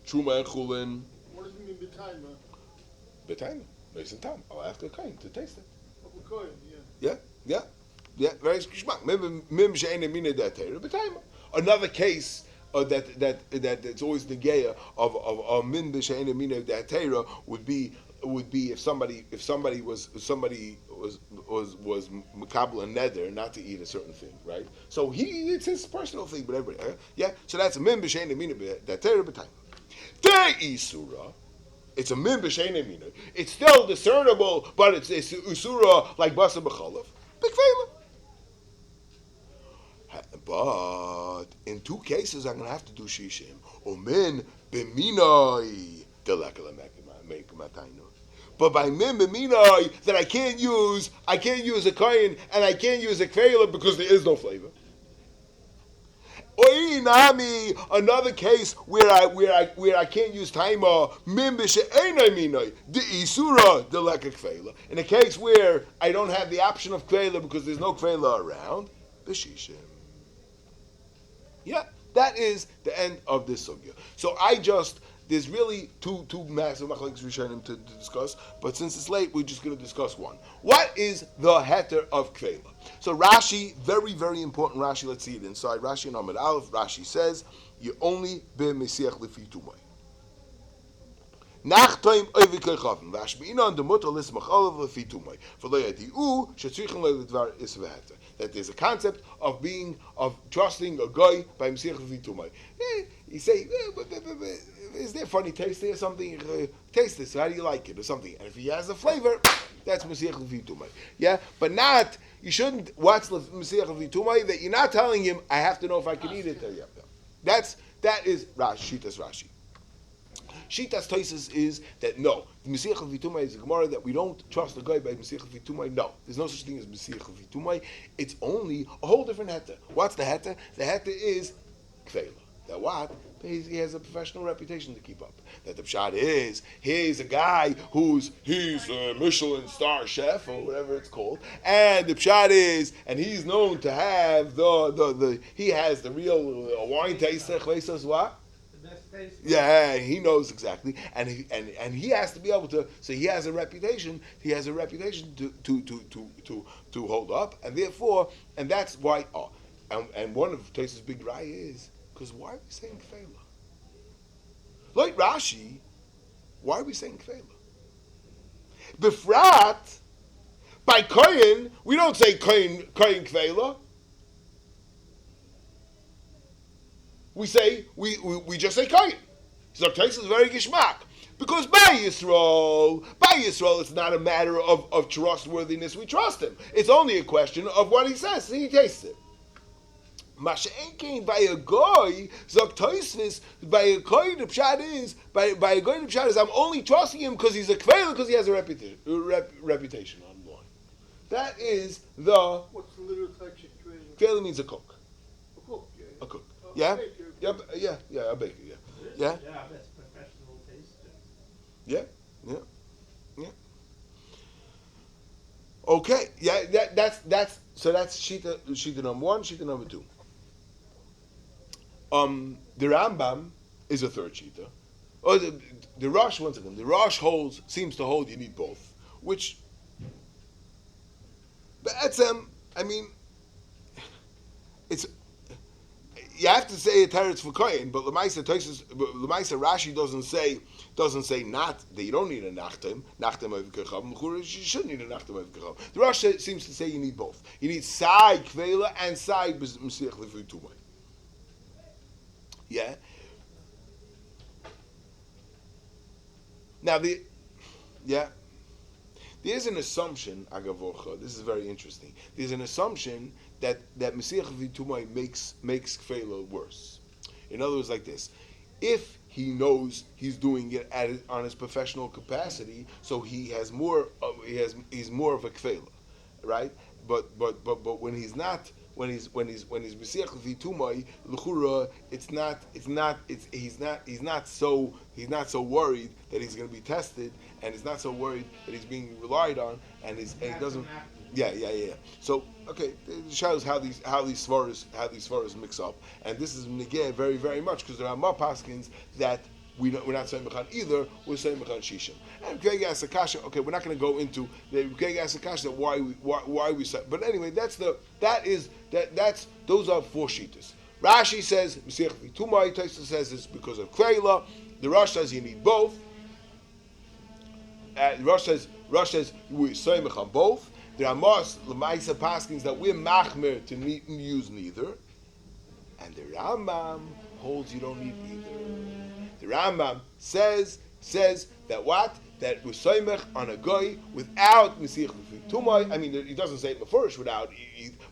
truma and chulin. What does it mean b'taima? B'taima. Nice and time. I'll ask a kain to taste it. Yeah. Yeah. Very geschmack. Mim she'ene mina datera b'taima. Another case that it's always the geya of min b'she'ene mina datera would be if somebody was makabel and neder not to eat a certain thing, right? So it's his personal thing, but everybody, yeah. So that's a min b'she'ene mina datera b'taima. Te isura. It's a min b'she'ene mina. It's still discernible, but it's usura like basa b'chalav. Big fela. But in 2 cases, I'm going to have to do shishim. Or min b'minai delekala mekmatayno. But by mim b'minoi that I can't use a kohen and I can't use a kvela because there is no flavor. Another case where I can't use taima mim b'she'enai minoi the isura the leka kvela. In a case where I don't have the option of kvela because there's no kvela around, b'shishim. Yeah, that is the end of this sugya. So there's really two massive machlokes rishonim to discuss, but since it's late, we're just going to discuss one. What is the heter of kvela? So Rashi, very, very important Rashi, let's see it inside. Rashi and Amud Aleph, Rashi says, you only be mesiach lefi tumay. Nachtoim oivikaychavim, vashmi'inan demut olismach olav lefi tumay. V'lo yadi'u, shetzrichen le'ledvar isveheter. That there's a concept of trusting a guy by mesiach lefi tumay. You say, is there funny taste there or something? Taste this, how do you like it or something? And if he has a flavor, that's Mesiach Lefi Tumay. Yeah? But not, you shouldn't, what's Mesiach Lefi Tumay? That you're not telling him, I have to know if I can eat it. That is Rashi, Shitas Rashi. Shitas Tosis is that no, the Mesiach Lefi Tumay is a Gemara that we don't trust the guy by Mesiach Lefi Tumay. No, there's no such thing as Mesiach Lefi Tumay. It's only a whole different heter. What's the heter? The heter is Kvela. That what? He has a professional reputation to keep up. That the pshat is, he's a guy he's a Michelin star chef or whatever it's called, and the pshat is, and he's known to have he has the real wine taster. What? The best taste. Yeah, he knows exactly, and he has to be able to. So he has a reputation. He has a reputation to hold up, and therefore, and that's why. And one of Tosafos' big raya is. Because why are we saying kfela? Like Rashi, why are we saying kfela? Befrat, by kohen, we don't say kohen kfela. We just say kohen. So Tosafos is very gishmak. Because by Yisrael, it's not a matter of trustworthiness. We trust him. It's only a question of what he says. He tastes it. Masha'enkein by a goy, Zok Tosafos, by a goy the pshat is, by a goy the pshat is, I'm only trusting him because he's a kvela, because he has a reputation on the line. That is the... What's the literal text of kvela? Kvela means a cook. A cook, yeah. A cook. A Yeah? baker. Yeah, a baker, yeah. Yeah, that's professional taster. Yeah. Okay, that's Shita number one, Shita number two. The Rambam is a third Shita. The Rosh, once again, the Rosh seems to hold you need both, which, I mean, it's, you have to say a teretz for kohen, but L'maisa Rashi doesn't say not that you don't need a nachtem of kechavim. You should need a nachtem of kechavim. The Rosh seems to say you need both. You need side kvela and side mesiach lefi tumay. Yeah. Now there's an assumption, Agavorcha. This is very interesting. There's an assumption that Mesiach Lefi Tumay makes kfela worse. In other words, like this: if he knows he's doing it on his professional capacity, so he has more. He's more of a kfela, right? But when he's not. When he's Mesiach Lefi Tumay, l'chura, he's not so worried that he's going to be tested, and he's not so worried that he's being relied on, and he doesn't. Yeah. So okay, it shows how these svaras mix up, and this is negay very, very much because there are more paskins that we're not saying mechan either. We're saying mechan shishim. And Greg asks a kasha. Okay, we're not going to go into the Greg asks a kasha why we say. But anyway, those are four shitas. Rashi says Mesiach Lefi Tumay. Tosafos says it's because of kvela. The Rosh says you need both. Rosh says we're saying mechan both. There are most l'maisa paskins that we're machmer to use neither, and the Rambam holds you don't need either. The Rambam says that what? That we're soymech on a goy without Mesiach Lefi Tumay. I mean, he doesn't say it before without,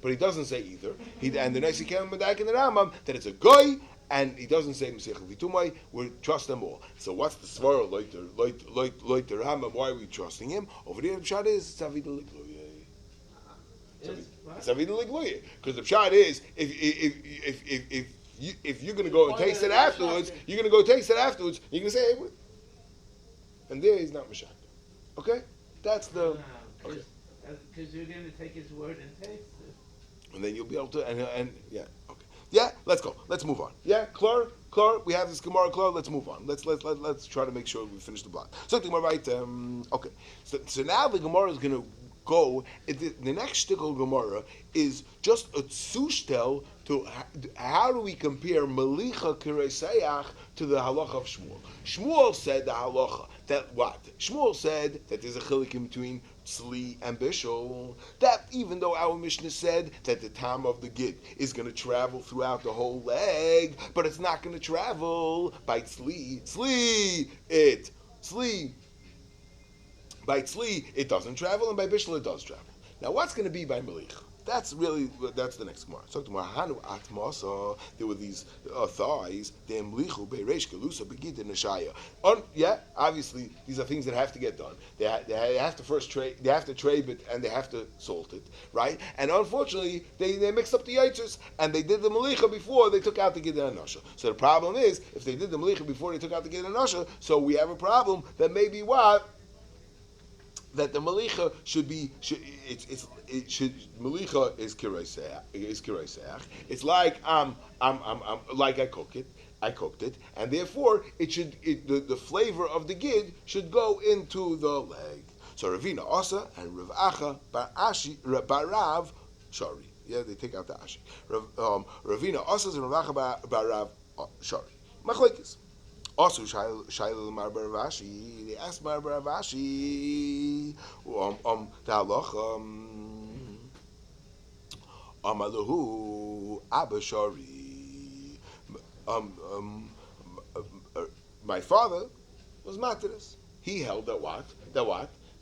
but he doesn't say either. And the next he came back in the Rambam that it's a goy and he doesn't say Masechel Vitumai, we trust them all. So what's the svara like the Rambam? Why are we trusting him? Over there, the pshat is Tzavida Ligluye. It's Tzavida Ligluye, because the pshat is if you're going to go and taste it afterwards, you're going to go taste it afterwards. You're going to say, hey, wait. And there he's not Mashaka. Okay, that's the. Okay. Because you're going to take his word and taste it. And then you'll be able to, and yeah, okay. Yeah, let's go. Let's move on. Yeah, Clar, we have this Gemara, Clar, let's move on. Let's try to make sure we finish the block. So the Gemara, right, okay. So now the Gemara is going to go, the next shtickle Gemara is just a tzushtel to how do we compare Melicha Kireseach to the halacha of Shmuel. Shmuel said the halacha, that what? Shmuel said that there's a chilik in between Tzli and Bishul, that even though our Mishnah said that the time of the Gid is going to travel throughout the whole leg, but it's not going to travel by Tzli. By Tzli, it doesn't travel, and by Bishul, it does travel. Now, what's going to be by Melech? That's the next Gemara. So, there were these thighs, yeah, obviously, these are things that have to get done. They have to first trade, they have to trade it, and they have to salt it, right? And unfortunately, they mixed up the yitzers, and they did the melicha before they took out the gid and nasha. So the problem is, if they did the melicha before they took out the gid and nasha, so we have a problem that maybe what? That the melicha melicha is kiraiseach. It's like like I cooked it, and therefore the flavor of the gid should go into the leg. So Ravina Asa and Rav Acha Barav, sorry, yeah, they take out the ashi. Ravina Asa and Rav Acha Barav, sorry, machlekes. Also, Shaila Mar Baravashi, they asked Mar Baravashi, the halacha, Amalahu Abashari. My father was Matiris. He held that what?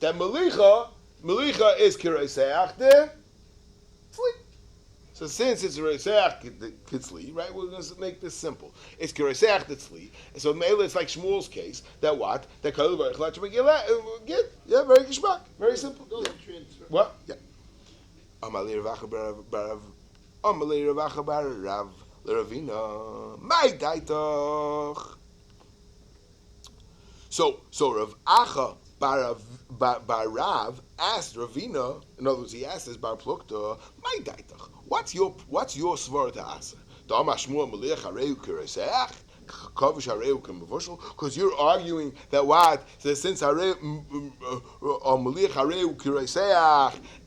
That Melicha is Kiraiseach de Tzli. So since it's Reiseach Kitzli, right, we're going to make this simple. It's Reiseach Kitzli. So it's like Shmuel's case, that what? That Kalu Varichlach get. Yeah, very gishmak. Very simple. Yeah. What? Yeah. Amalei Ravacha Barav. Amalei Ravacha Barav. L'Ravina. My daitach. So Rav Acha Barav asked Ravina, in other words, he asked his Bar Plukta, my daitach. What's your svar to answer? Because you're arguing that what? That since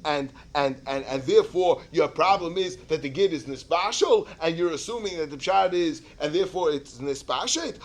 and therefore your problem is that the gid is nisbashal, and you're assuming that the pshat is, and therefore it's nisbashet.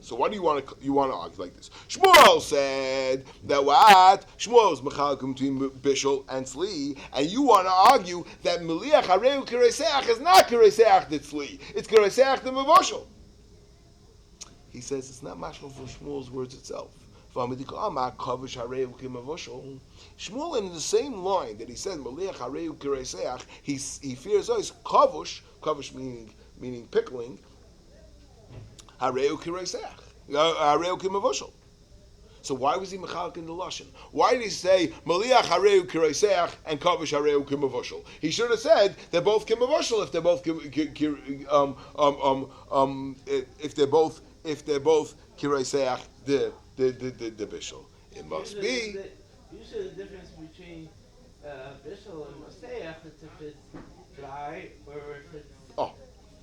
So what do you want to argue like this? Shmuel said that what? Shmuel is mechalkim between Bishul and Tzli, and you want to argue that Meliach Hareu Kireseach is not Kireseach the Tzli, it's Kireseach the Mavoshel. He says it's not mashal for Shmuel's words itself. Shmuel, in the same line that he said Meliach Hareu Kireseach, he fears us kavush meaning pickling. Hareu Kireseach, Hareu Kimavoshel. So why was he mechalek in the lashon? Why did he say Meliach Hareu Kireseach and Kavish Hareu Kimavoshel? He should have said they're both Kimavoshel if they're both Kireseach the bishul. It must be. Usually the difference between bishul and moseach is if it's dry or if it's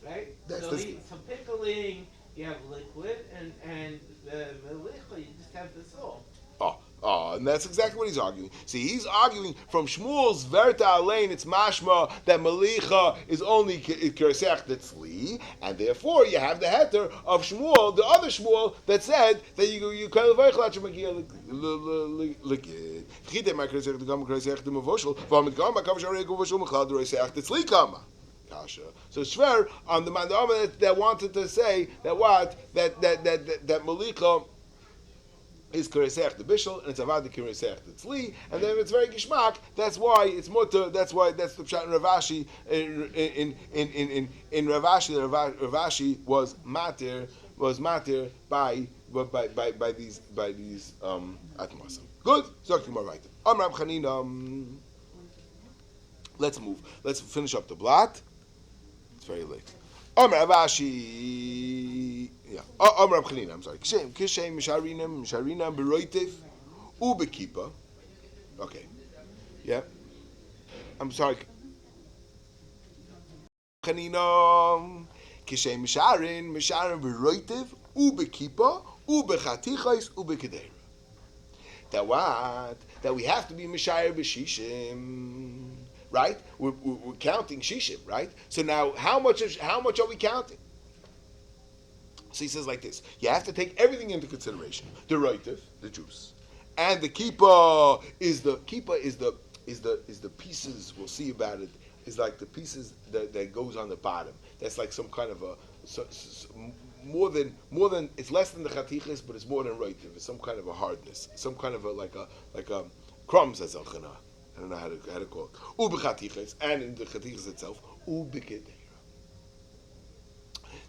right. So pickling. You have liquid and the liquid, you just have the salt. And that's exactly what he's arguing. See, he's arguing from Shmuel's Verta Alein, it's mashma that Melicha is only Kireseach Tzli, and therefore you have the heter of Shmuel, the other Shmuel, that said that you kind of kasha. So Shver on the mandama that wanted to say that what that malika is kiresech the bishul and it's avad the kiresech the tzli, and then it's very gishmak. That's why it's mutter. That's the pshat in Ravashi. In Ravashi, Ravashi was matir by these atmasim. Good. Zok more right. Rab Chanina. Let's move. Let's finish up the blot. It's very late. Ravashi. Yeah. Rab Chanina. I'm sorry. Kishem misharina beroitiv ubekipa. Okay. Yeah. I'm sorry. Chanina. Kishem misharin beroitiv ubekipa ubechatichais ubekedeira. That we have to be Mishayir b'shishim, right? We're counting shishim, right? So now, how much are we counting? So he says like this: you have to take everything into consideration. The roitiv, the juice, and the kippah is the pieces. We'll see about it. Is like the pieces that goes on the bottom. That's like some kind of more than it's less than the chatichas, but it's more than roitiv. It's some kind of a hardness, some kind of like a crumbs as alchana. I don't know how to call it. Ubechatichas, and in the chatichas itself, ubekedeira.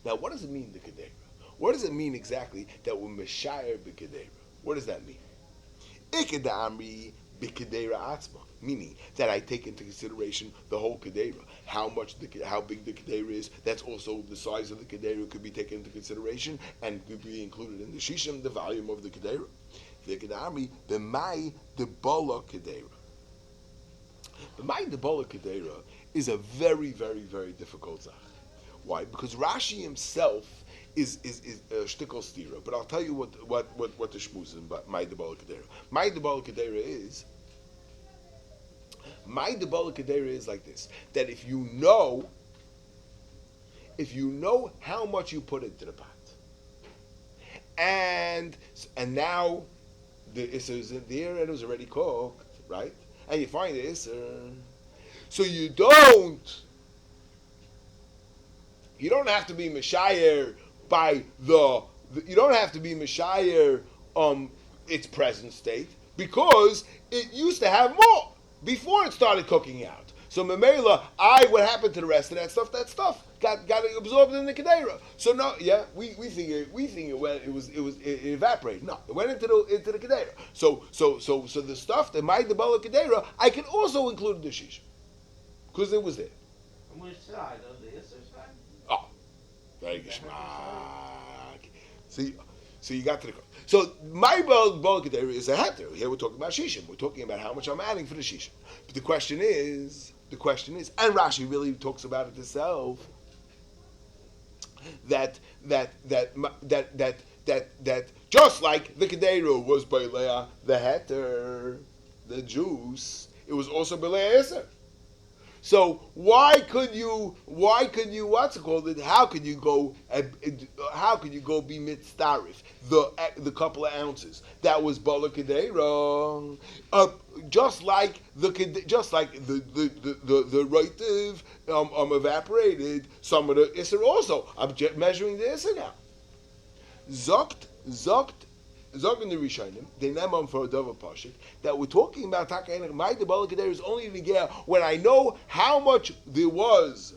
Now, what does it mean the kedeira? What does it mean exactly that we're meshayer bekedeira? What does that mean? Ikedamri bekedeira atzma. Meaning that I take into consideration the whole kedera, how big the kedera is. That's also the size of the kedera could be taken into consideration and could be included in the shishim, the volume of the kedera. The kedami, the mai the bala kedera. The mai the bala kedera is a very, very, very difficult zach. Why? Because Rashi himself is a shtickle stira. But I'll tell you what the shmuz is about mai the bala kedera. Mai the bala kedera is. My debala kedera is like this: that if you know how much you put into the pot, and now the isser is in there and it was already cooked, right? And you find the isser, so you don't have to be mishayer by you don't have to be mishayer its present state because it used to have more before it started cooking out. So Memela, what happened to the rest of that stuff? That stuff got absorbed in the kedera. So no, yeah, we think it evaporated. No, it went into the kedera. So the stuff that made the bala kedera, I can also include the shisha because it was there. On which side of the Isser side? Oh, very geschmack. See. So you got to the so my bala kedera is a heter. Here we're talking about shishim. We're talking about how much I'm adding for the shishim. But the question is, and Rashi really talks about it itself. That just like the kedera was by Leah, the heter, the juice, it was also by Leah Isser. So why could you what's it called? How could you go be mitzdarif the couple of ounces that was bala kedera, just like the roitiv evaporated some of the isser also. I'm measuring the isser now. Zokt in the Rishonim, they name for a dova pashik that we're talking about takayinach. My debala kedera is only negea when I know how much there was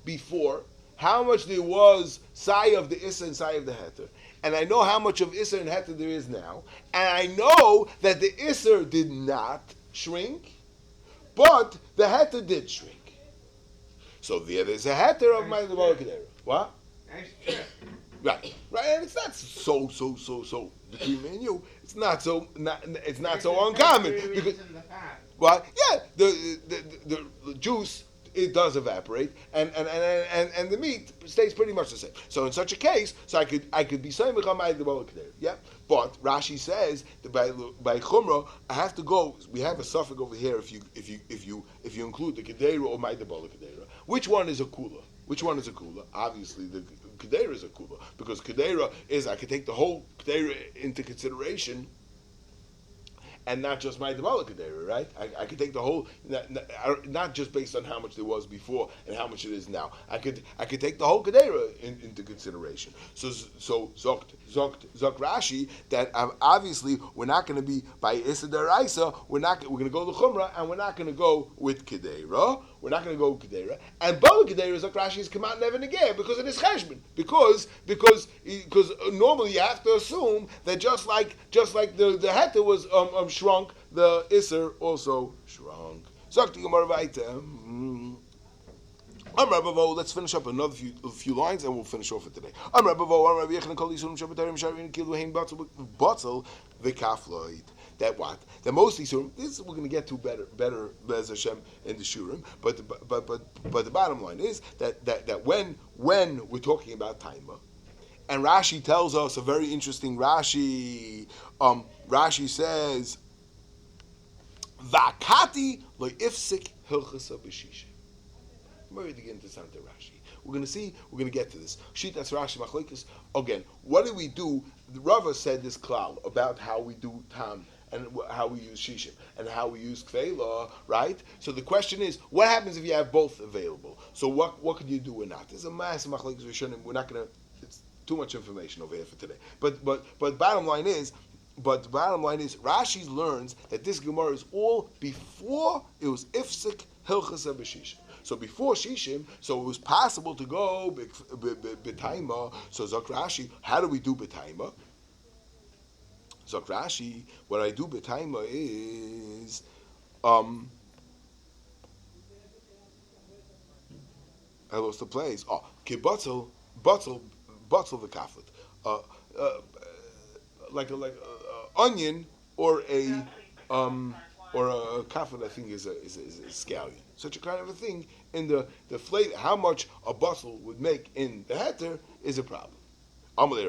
before, how much there was sai of the issa and sai of the heter, and I know how much of issa and heter there is now, and I know that the issa did not shrink, but the heter did shrink. So there's a heter of my debala kedera. What? Right, and it's not so between me and you. It's not so uncommon because the juice it does evaporate and the meat stays pretty much the same. So in such a case, I could be saying yeah. But Rashi says that by chumrah I have to go. We have a suffix over here if you include the kedera or my debala kedera. Which one is a kula? Obviously, the kedera is a kula because kedera is I can take the whole kedera into consideration, and not just my Dabala Kedera, right? I could take the whole, not just based on how much there was before and how much it is now. I could take the whole Kedera into consideration. So Zokt Rashi that obviously we're not going to be by Issa Daraisa. We're going to go to Chumrah, and we're not going to go with Kedera. We're not going to go with Kedera. And Bala Kedera, Zokt Rashi, has come out never again because it is Cheshbon. Because normally you have to assume that just like the Heter was shrunk, the Isser also shrunk. Zokti Gemara Vayta. Let's finish up a few lines and we'll finish off for today. That what? That mostly this we're going to get to better Bez Hashem in the Shurim. But the bottom line is that when we're talking about Taima, and Rashi tells us a very interesting Rashi. Rashi says, "Vakati lo ifsik hilchasa b'shisha." We're ready to get into Santa Rashi. We're going to get to this. Shitas Rashi Machlekes. Again, what do we do? The Rava said this klal about how we do tam and how we use shishim and how we use kveila, right? So the question is, what happens if you have both available? So what can you do or not? There's a massive Machlekes Rishonim. We're not going to. It's too much information over here for today. But bottom line is, Rashi learns that this Gemara is all before it was ifsik hilchasa b'shishim. So before Shishim, so it was possible to go b'taima. So Zok Rashi, how do we do b'taima? Zok Rashi, what I do b'taima is, I lost the place. Oh, kibatzel v'kaflet. Like a onion or a kaflet, I think is a scallion. Such a kind of a thing in the flavor. How much a bustle would make in the heter is a problem. Let's be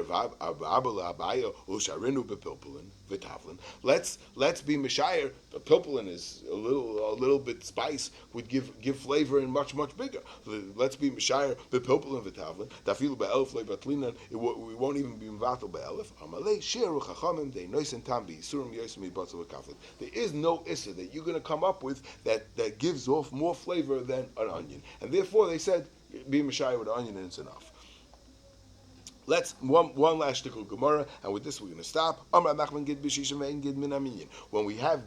mishayir. The pilpulin is a little bit spice would give flavor and much bigger. Let's be mishayir the pilpulin v'tavlin. Dafilu be'elf le'batlinan. We won't even be mvatal be'elf. Amalei shiru chachamim they noisen tam b'yisurim yosim mibatzal v'kaflet. There is no issa that you're going to come up with that gives off more flavor than an onion, and therefore they said be mishayir with an onion and it's enough. Let's one last shtickle Gemara, and with this we're going to stop. When we have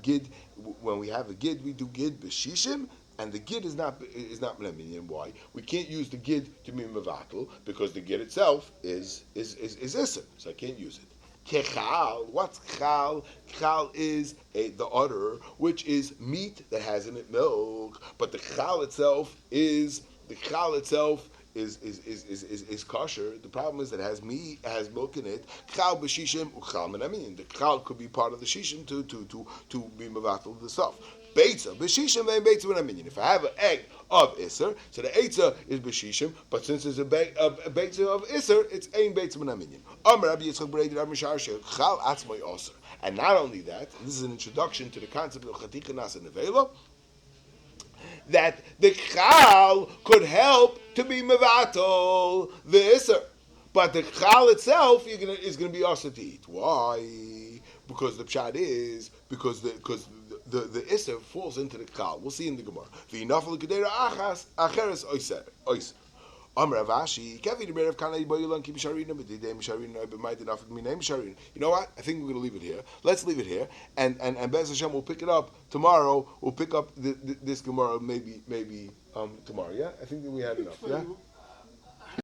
a gid, we do gid b'shishim, and the gid is not minaminyan. Why? We can't use the gid to be mevatel because the gid itself is iser, so I can't use it. Kechal, what's chal? Chal is the udder, which is meat that has in it milk, but the chal itself is kosher. The problem is that it has meat, it has milk in it. Chal b'shishim uchal minamin. The chal could be part of the shishim to be mevatel the stuff. Beitza b'shishim and beitza minamin. If I have an egg of iser, so the eitza is b'shishim, but since it's a beitza of iser, it's ein beitza minamin. Amar Rabbi Yitzchak B'Reid Rabbi Shar chal atzmai oser. And not only that, and this is an introduction to the concept of chatika nasa nevela, that the chal could help to be mevatel the iser, but the chal itself is going to be also to eat. Why? Because the pshat is because the iser falls into the chal. We'll see in the Gemara. V'inafel kedera achas acheres oiser. Amar Avashi, Kevi the bread of Kanai Boyulan keep Sharina, but the name Sharina, but might enough me name Sharina. You know what? I think we're going to leave it here. Let's leave it here, and Bez Hashem will pick it up tomorrow. We'll pick up this Gemara maybe tomorrow. Yeah, I think that we had enough. Yeah.